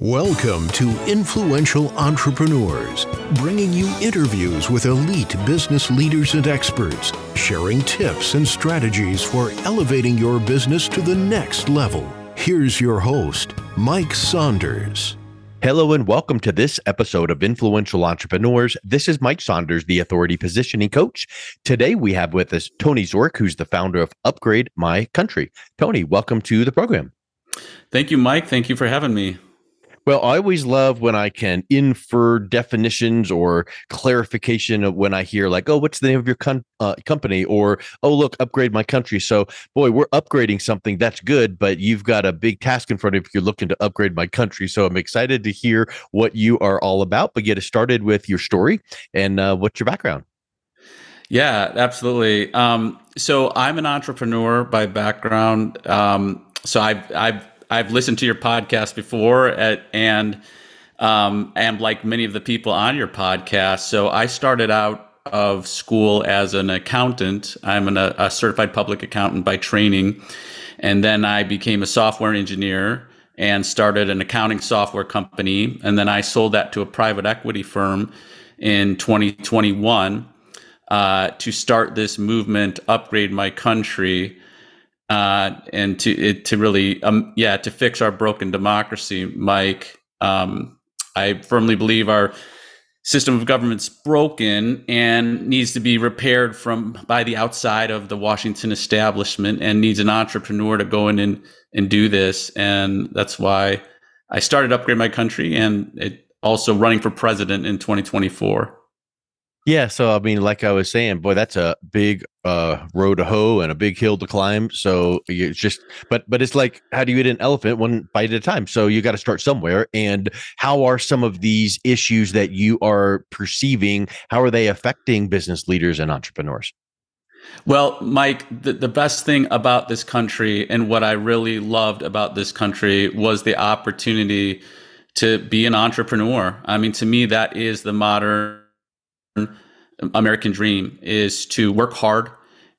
Welcome to Influential Entrepreneurs, bringing you interviews with elite business leaders and experts, sharing tips and strategies for elevating your business to the next level. Here's your host, Mike Saunders. Hello and welcome to this episode of Influential Entrepreneurs. This is Mike Saunders, the Authority Positioning Coach. Today we have with us Tony Zorc, who's the founder of Upgrade My Country. Tony, welcome to the program. Thank you, Mike. Thank you for having me. Well, I always love when I can infer definitions or clarification of when I hear like, oh, what's the name of your company? Or, oh, look, Upgrade My Country. So, boy, we're upgrading something. That's good, but you've got a big task in front of you if you're looking to upgrade my country. So I'm excited to hear what you are all about, but get us started with your story and what's your background? Yeah, absolutely. So I'm an entrepreneur by background. So I've listened to your podcast before and like many of the people on your podcast. So I started out of school as an accountant. I'm a certified public accountant by training. And then I became a software engineer and started an accounting software company. And then I sold that to a private equity firm in 2021 to start this movement, Upgrade My Country, and to really to fix our broken democracy, Mike. I firmly believe our system of government's broken and needs to be repaired by the outside of the Washington establishment, and needs an entrepreneur to go in and do this. And that's why I started Upgrade My Country, and it also running for president in 2024. Yeah, so I mean, like I was saying, boy, that's a big road to hoe and a big hill to climb. So it's just, but it's like, how do you eat an elephant one bite at a time? So you got to start somewhere. And how are some of these issues that you are perceiving? How are they affecting business leaders and entrepreneurs? Well, Mike, the best thing about this country and what I really loved about this country was the opportunity to be an entrepreneur. I mean, to me, that is the modern American dream, is to work hard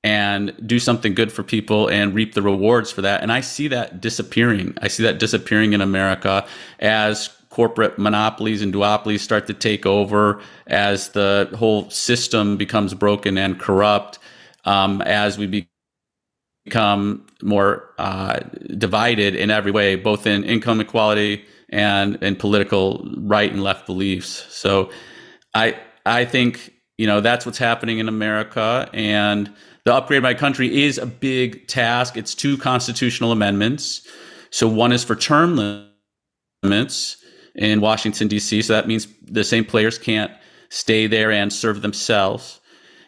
and do something good for people and reap the rewards for that. And I see that disappearing. I see that disappearing in America as corporate monopolies and duopolies start to take over, as the whole system becomes broken and corrupt, as we become more divided in every way, both in income equality and in political right and left beliefs. So I think, that's what's happening in America, and the Upgrade My Country is a big task. It's 2 constitutional amendments. So one is for term limits in Washington, D.C. So that means the same players can't stay there and serve themselves.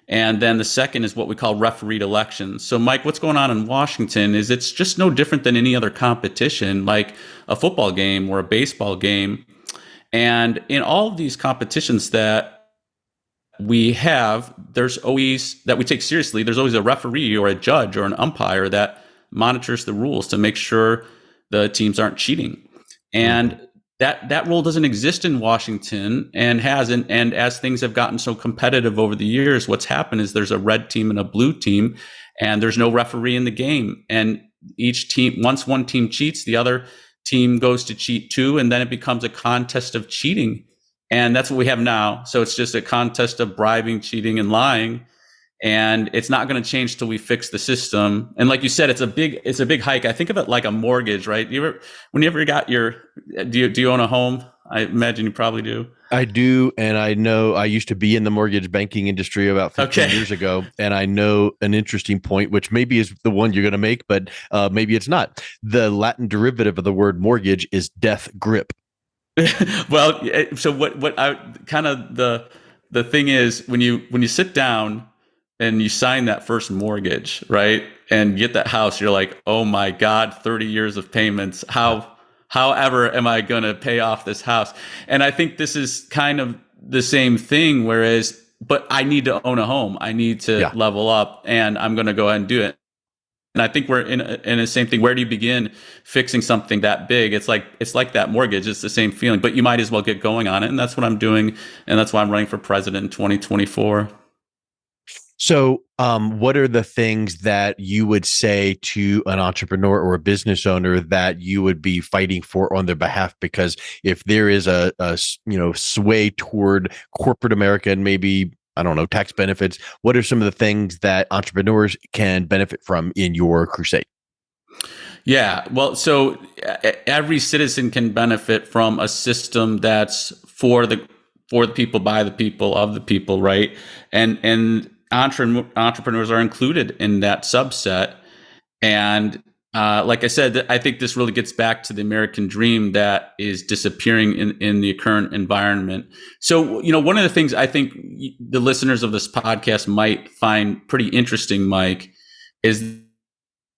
And then the second is what we call refereed elections. So, Mike, what's going on in Washington is it's just no different than any other competition, like a football game or a baseball game. And in all of these competitions that we have, there's always, that we take seriously, there's always a referee or a judge or an umpire that monitors the rules to make sure the teams aren't cheating. And that role doesn't exist in Washington and hasn't. And as things have gotten so competitive over the years, what's happened is there's a red team and a blue team, and there's no referee in the game. And each team, once one team cheats, the other team goes to cheat too, and then it becomes a contest of cheating. And that's what we have now. So it's just a contest of bribing, cheating, and lying. And it's not going to change till we fix the system. And like you said, it's a big hike. I think of it like a mortgage, right? Whenever you got do you own a home? I imagine you probably do. I do. And I know I used to be in the mortgage banking industry about 15 years ago. And I know an interesting point, which maybe is the one you're going to make, but maybe it's not. The Latin derivative of the word mortgage is death grip. Well, so what I kind of the thing is, when you sit down and you sign that first mortgage, right, and get that house, you're like, oh my God, 30 years of payments. However am I going to pay off this house? And I think this is kind of the same thing, but I need to own a home. I need to level up, and I'm going to go ahead and do it. And I think we're in the same thing. Where do you begin fixing something that big? It's like that mortgage. It's the same feeling, but you might as well get going on it. And that's what I'm doing. And that's why I'm running for president in 2024. So, what are the things that you would say to an entrepreneur or a business owner that you would be fighting for on their behalf? Because if there is a sway toward corporate America and maybe, I don't know, tax benefits, what are some of the things that entrepreneurs can benefit from in your crusade? Yeah, well, so every citizen can benefit from a system that's for the people, by the people, of the people, right? And entrepreneurs are included in that subset. And like I said, I think this really gets back to the American dream that is disappearing in the current environment. So, one of the things I think the listeners of this podcast might find pretty interesting, Mike, is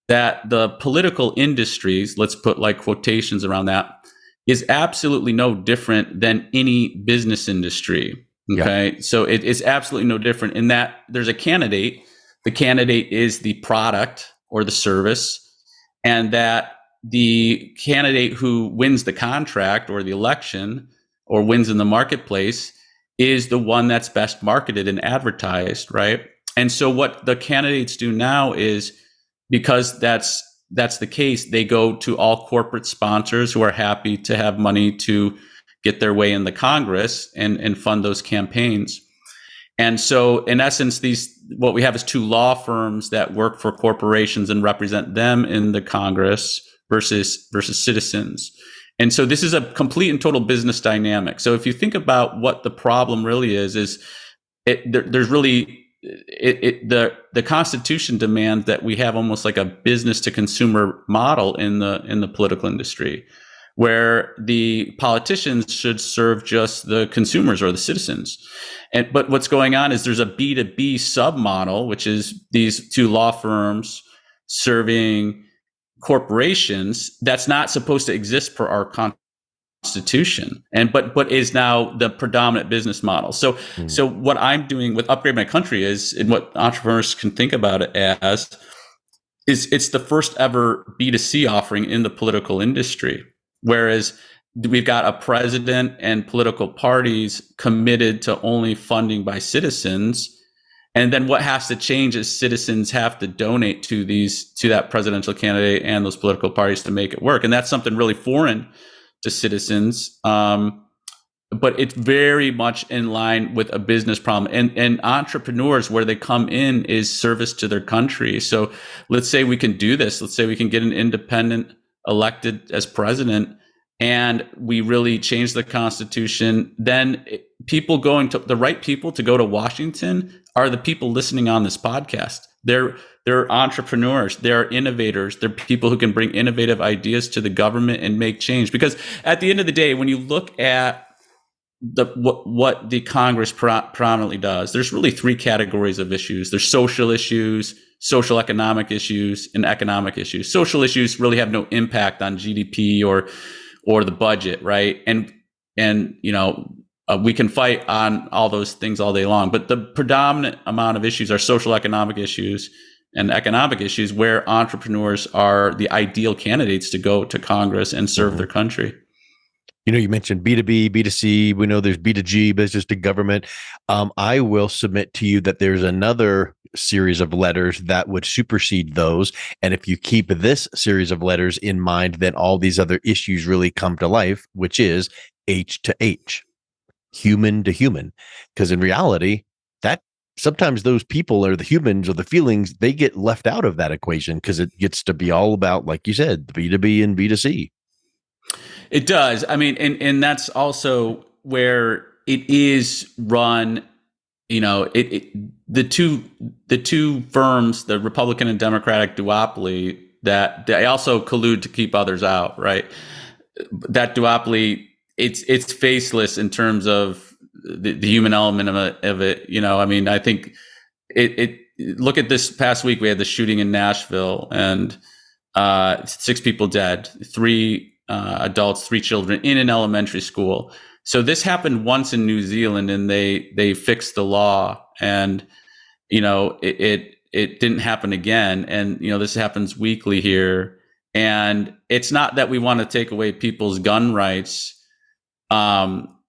that the political industries, let's put like quotations around that, is absolutely no different than any business industry. Okay. Yeah. So it's absolutely no different in that there's a candidate. The candidate is the product or the service, and that the candidate who wins the contract or the election or wins in the marketplace is the one that's best marketed and advertised, right? And so what the candidates do now is, because that's the case, they go to all corporate sponsors who are happy to have money to get their way in the Congress and fund those campaigns. And so in essence, what we have is two law firms that work for corporations and represent them in the Congress versus citizens. And so this is a complete and total business dynamic. So if you think about what the problem really is there's really the Constitution demands that we have almost like a business to consumer model in the political industry, where the politicians should serve just the consumers or the citizens. But what's going on is there's a B2B submodel, which is these two law firms serving corporations, that's not supposed to exist per our Constitution, but is now the predominant business model. So what I'm doing with Upgrade My Country is, and what entrepreneurs can think about it as, is it's the first ever B2C offering in the political industry. Whereas we've got a president and political parties committed to only funding by citizens. And then what has to change is citizens have to donate to that presidential candidate and those political parties to make it work. And that's something really foreign to citizens. But it's very much in line with a business problem. And entrepreneurs, where they come in, is service to their country. So let's say we can do this. Let's say we can get an independent elected as president, and we really change the Constitution. Then the right people to go to Washington are the people listening on this podcast. They're entrepreneurs, they're innovators, they're people who can bring innovative ideas to the government and make change. Because at the end of the day, when you look at what the Congress prominently does, there's really three categories of issues. There's social issues, social economic issues, and economic issues. Social issues really have no impact on GDP or the budget, right? And we can fight on all those things all day long, but the predominant amount of issues are social economic issues and economic issues, where entrepreneurs are the ideal candidates to go to Congress and serve their country. You mentioned B2B, B2C. We know there's B2G, business to government. I will submit to you that there's another series of letters that would supersede those. And if you keep this series of letters in mind, then all these other issues really come to life, which is H to H, human to human. Because in reality, that sometimes those people or the humans or the feelings, they get left out of that equation because it gets to be all about, like you said, the B2B and B2C. It does. I mean, and that's also where it is run. The two firms, the Republican and Democratic duopoly, that they also collude to keep others out, right? That duopoly, it's faceless in terms of the human element of it. I mean, I think it look at this past week, we had the shooting in Nashville, and 6 people dead, 3 adults, 3 children in an elementary school. So this happened once in New Zealand, and they fixed the law, and it didn't happen again. And this happens weekly here. And it's not that we want to take away people's gun rights.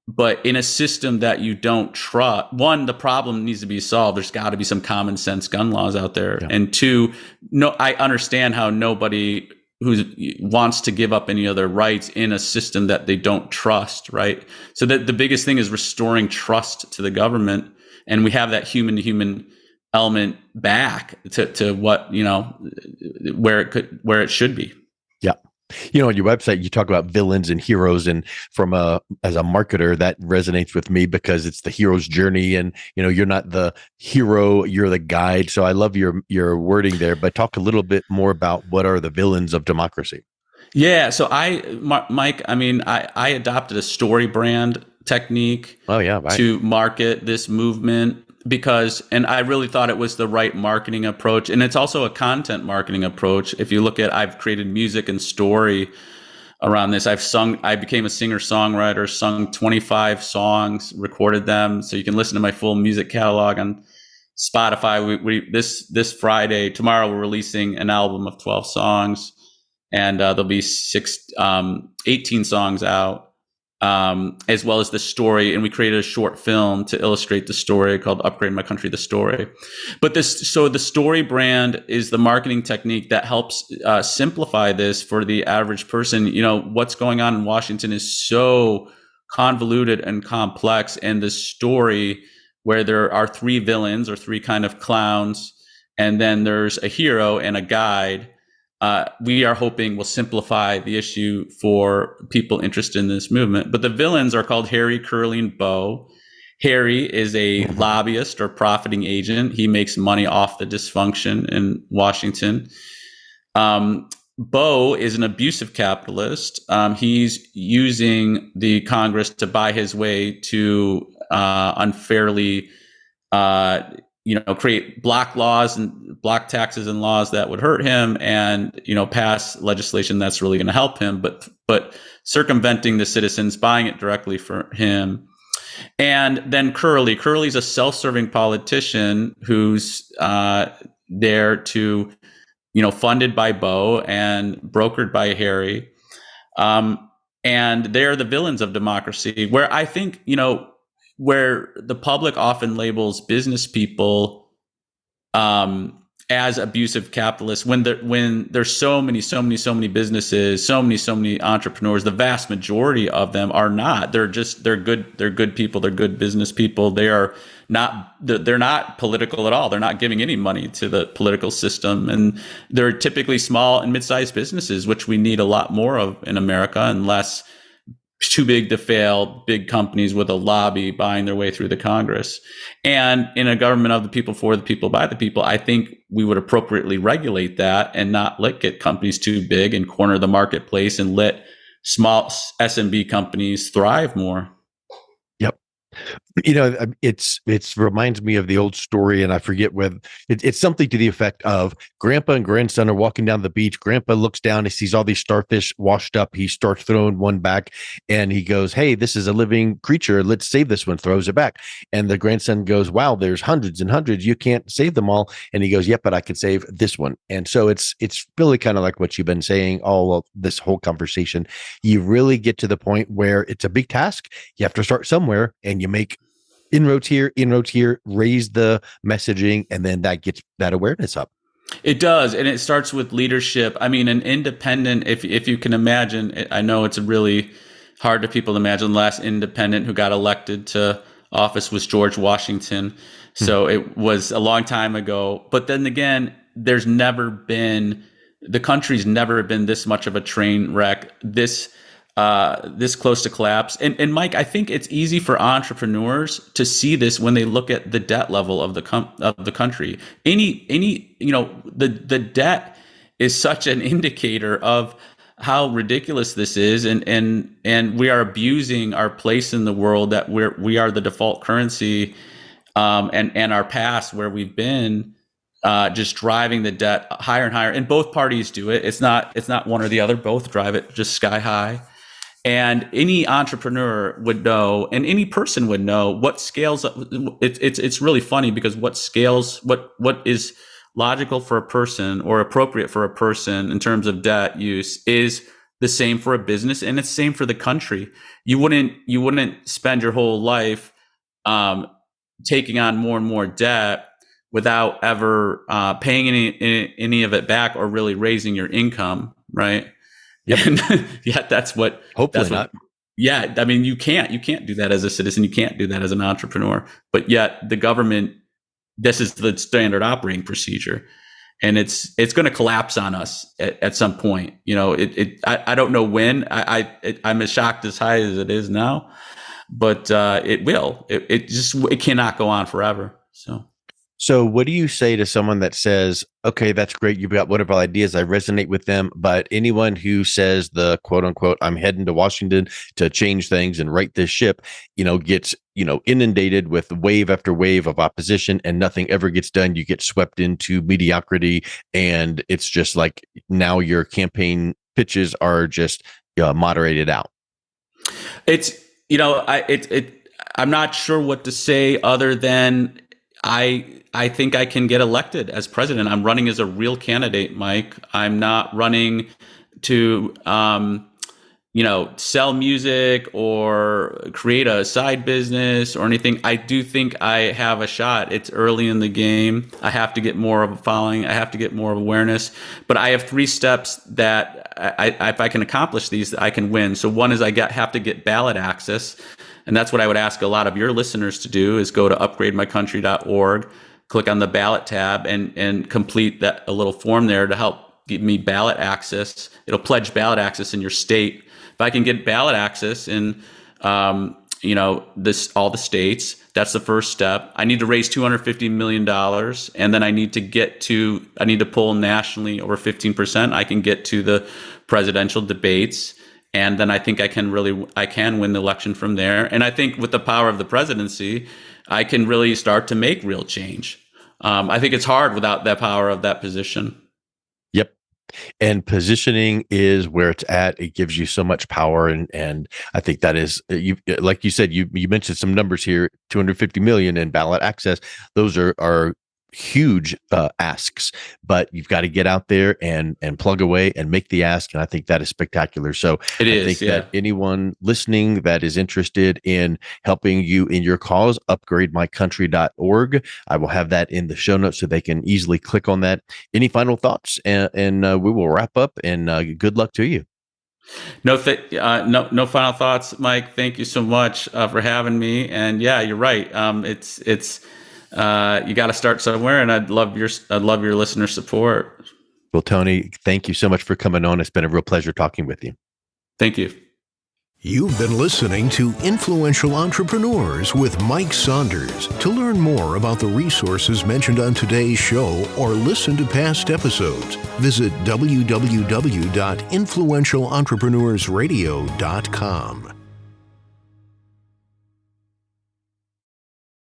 But in a system that you don't trust, one, the problem needs to be solved. There's got to be some common sense gun laws out there. Yeah. And two, no, I understand how nobody who wants to give up any of their rights in a system that they don't trust, right? So that the biggest thing is restoring trust to the government, and we have that human to human element back to what, where it should be. Yeah. On your website, you talk about villains and heroes, and as a marketer, that resonates with me because it's the hero's journey, and you're not the hero, you're the guide. So I love your wording there, but talk a little bit more about what are the villains of democracy. Yeah. So Mike, I adopted a story brand technique to market this movement and I really thought it was the right marketing approach. And it's also a content marketing approach. If you look at, I've created music and story around this. I became a singer-songwriter, sung 25 songs, recorded them. So you can listen to my full music catalog on Spotify. This Friday, tomorrow, we're releasing an album of 12 songs, and there'll be 18 songs out. As well as the story. And we created a short film to illustrate the story called Upgrade My Country, the Story. But the story brand is the marketing technique that helps simplify this for the average person. What's going on in Washington is so convoluted and complex. And the story, where there are three villains or three kind of clowns, and then there's a hero and a guide, we are hoping will simplify the issue for people interested in this movement. But the villains are called Harry, Curly, and Bo. Harry is a lobbyist or profiting agent. He makes money off the dysfunction in Washington. Bo is an abusive capitalist. He's using the Congress to buy his way to unfairly create block laws and block taxes and laws that would hurt him, and pass legislation that's really going to help him, but circumventing the citizens, buying it directly for him. And then Curly's a self-serving politician who's there to funded by Bo and brokered by Harry, and they're the villains of democracy, where I think where the public often labels business people as abusive capitalists, when there's so many businesses, so many entrepreneurs. The vast majority of them are not. They're good people. They're good business people. They're not political at all. They're not giving any money to the political system, and they're typically small and mid-sized businesses, which we need a lot more of in America, and less too big to fail big companies with a lobby buying their way through the Congress. And in a government of the people, for the people, by the people, I think we would appropriately regulate that and not get companies too big and corner the marketplace, and let small SMB companies thrive more. Yep. It's reminds me of the old story, and I forget whether it's something to the effect of grandpa and grandson are walking down the beach. Grandpa looks down, he sees all these starfish washed up. He starts throwing one back, and he goes, "Hey, this is a living creature. Let's save this one." Throws it back, and the grandson goes, "Wow, there's hundreds and hundreds. You can't save them all." And he goes, "Yep, but I can save this one." And so it's really kind of like what you've been saying all of this whole conversation. You really get to the point where it's a big task. You have to start somewhere, and you make inroads here, raise the messaging, and then that gets that awareness up. It does, and it starts with leadership. I mean, an independent, if you can imagine, I know it's really hard to people to imagine. The last independent who got elected to office was George Washington. So it was a long time ago. But then again, the country's never been this much of a train wreck, this close to collapse. And Mike, I think it's easy for entrepreneurs to see this when they look at the debt level of the country. The debt is such an indicator of how ridiculous this is, and we are abusing our place in the world, that we are the default currency, and our past, where we've been just driving the debt higher and higher. And both parties do it. It's not one or the other. Both drive it just sky high. And any entrepreneur would know, and any person would know, what scales up. It's really funny, because what is logical for a person or appropriate for a person in terms of debt use is the same for a business, and it's the same for the country. You wouldn't spend your whole life taking on more and more debt without ever paying any of it back or really raising your income, right? Yep. And yeah, that's what. Hopefully not. Yeah, I mean, you can't do that as a citizen. You can't do that as an entrepreneur. But yet, the government, this is the standard operating procedure, and it's going to collapse on us at some point. I don't know when. I'm as shocked as high as it is now, but it will. It cannot go on forever. So what do you say to someone that says, okay, that's great, you've got whatever ideas, I resonate with them, but anyone who says the quote unquote, I'm heading to Washington to change things and right this ship, gets, inundated with wave after wave of opposition and nothing ever gets done. You get swept into mediocrity, and it's just like now your campaign pitches are just moderated out. It's, I'm not sure what to say other than I think I can get elected as president. I'm running as a real candidate, Mike. I'm not running to, sell music or create a side business or anything. I do think I have a shot. It's early in the game. I have to get more of a following. I have to get more of awareness. But I have 3 steps that if I can accomplish these, I can win. So one is have to get ballot access. And that's what I would ask a lot of your listeners to do, is go to upgrademycountry.org, click on the ballot tab, and complete a little form there to help give me ballot access. It'll pledge ballot access in your state. If I can get ballot access in, all the states, that's the first step. I need to raise $250 million, and then I need to pull nationally over 15%. I can get to the presidential debates. And then I think I can win the election from there. And I think with the power of the presidency, I can really start to make real change. I think it's hard without that power of that position. Yep. And positioning is where it's at. It gives you so much power. And I think that is, like you said, you mentioned some numbers here, 250 million in ballot access. Those are huge asks, but you've got to get out there and plug away and make the ask. And I think that is spectacular. So I think that anyone listening that is interested in helping you in your cause, upgrademycountry.org. I will have that in the show notes so they can easily click on that. Any final thoughts? And we will wrap up, and good luck to you. No final thoughts, Mike. Thank you so much for having me. And yeah, you're right. It's you got to start somewhere, and I'd love your listener support. Well, Tony, thank you so much for coming on. It's been a real pleasure talking with you. Thank you. You've been listening to Influential Entrepreneurs with Mike Saunders. To learn more about the resources mentioned on today's show or listen to past episodes, visit www.influentialentrepreneursradio.com.